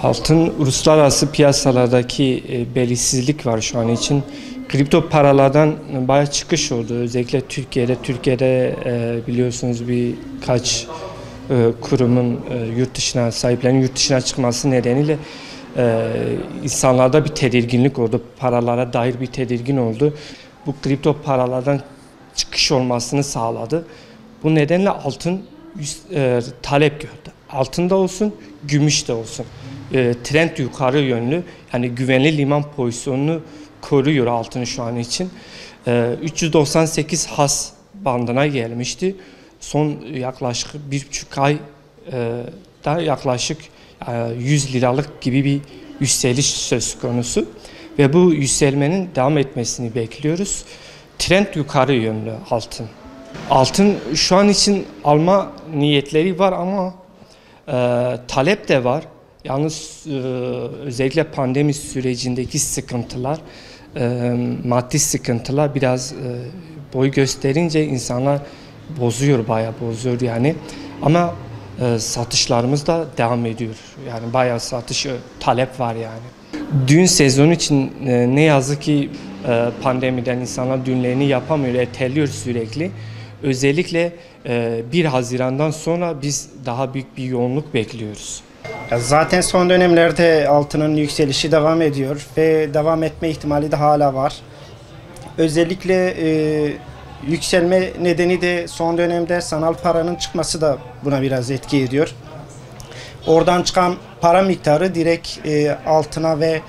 Altın uluslararası piyasalardaki belirsizlik var şu an için. Kripto paralardan bayağı çıkış oldu. Özellikle Türkiye'de biliyorsunuz birkaç kurumun sahiplerinin yurt dışına çıkması nedeniyle insanlarda bir tedirginlik oldu. Paralara dair bir tedirgin oldu. Bu kripto paralardan çıkış olmasını sağladı. Bu nedenle altın talep gördü. Altında olsun, gümüş de olsun. Trend yukarı yönlü, yani güvenli liman pozisyonunu koruyor altını şu an için. 398 has bandına gelmişti. Son yaklaşık 1,5 ayda yaklaşık 100 liralık gibi bir yükseliş söz konusu. Ve bu yükselmenin devam etmesini bekliyoruz. Trend yukarı yönlü altın. Altın şu an için alma niyetleri var ama talep de var. Yalnız özellikle pandemi sürecindeki sıkıntılar, maddi sıkıntılar biraz boy gösterince insanlar bayağı bozuyor yani. Ama satışlarımız da devam ediyor. Yani bayağı talep var yani. Düğün sezonu için ne yazık ki pandemiden insanlar düğünlerini yapamıyor, erteliyor sürekli. Özellikle 1 Haziran'dan sonra biz daha büyük bir yoğunluk bekliyoruz. Zaten son dönemlerde altının yükselişi devam ediyor ve devam etme ihtimali de hala var. Özellikle yükselme nedeni de son dönemde sanal paranın çıkması da buna biraz etki ediyor. Oradan çıkan para miktarı direkt altına ve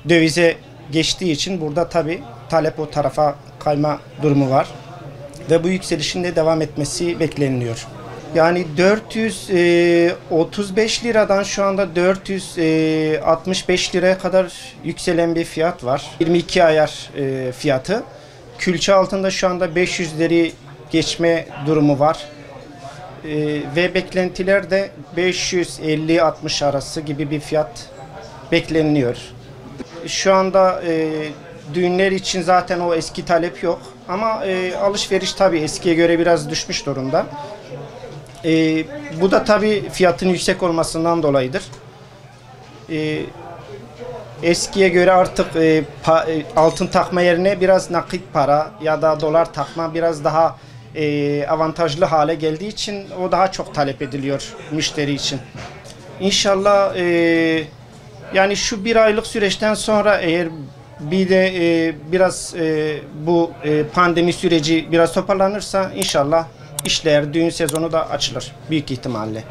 dövize geçtiği için burada tabii talep o tarafa kayma durumu var. Ve bu yükselişin de devam etmesi bekleniliyor. Yani 435 liradan şu anda 465 liraya kadar yükselen bir fiyat var. 22 ayar fiyatı. Külçe altında şu anda 500'leri geçme durumu var. Ve beklentiler de 550-60 arası gibi bir fiyat bekleniliyor. Şu anda düğünler için zaten o eski talep yok. Ama alışveriş tabii eskiye göre biraz düşmüş durumda. Bu da tabii fiyatın yüksek olmasından dolayıdır. Eskiye göre artık altın takma yerine biraz nakit para ya da dolar takma biraz daha avantajlı hale geldiği için o daha çok talep ediliyor müşteri için. İnşallah yani şu 1 aylık süreçten sonra eğer bir de biraz bu pandemi süreci biraz toparlanırsa inşallah işler, düğün sezonu da açılır büyük ihtimalle.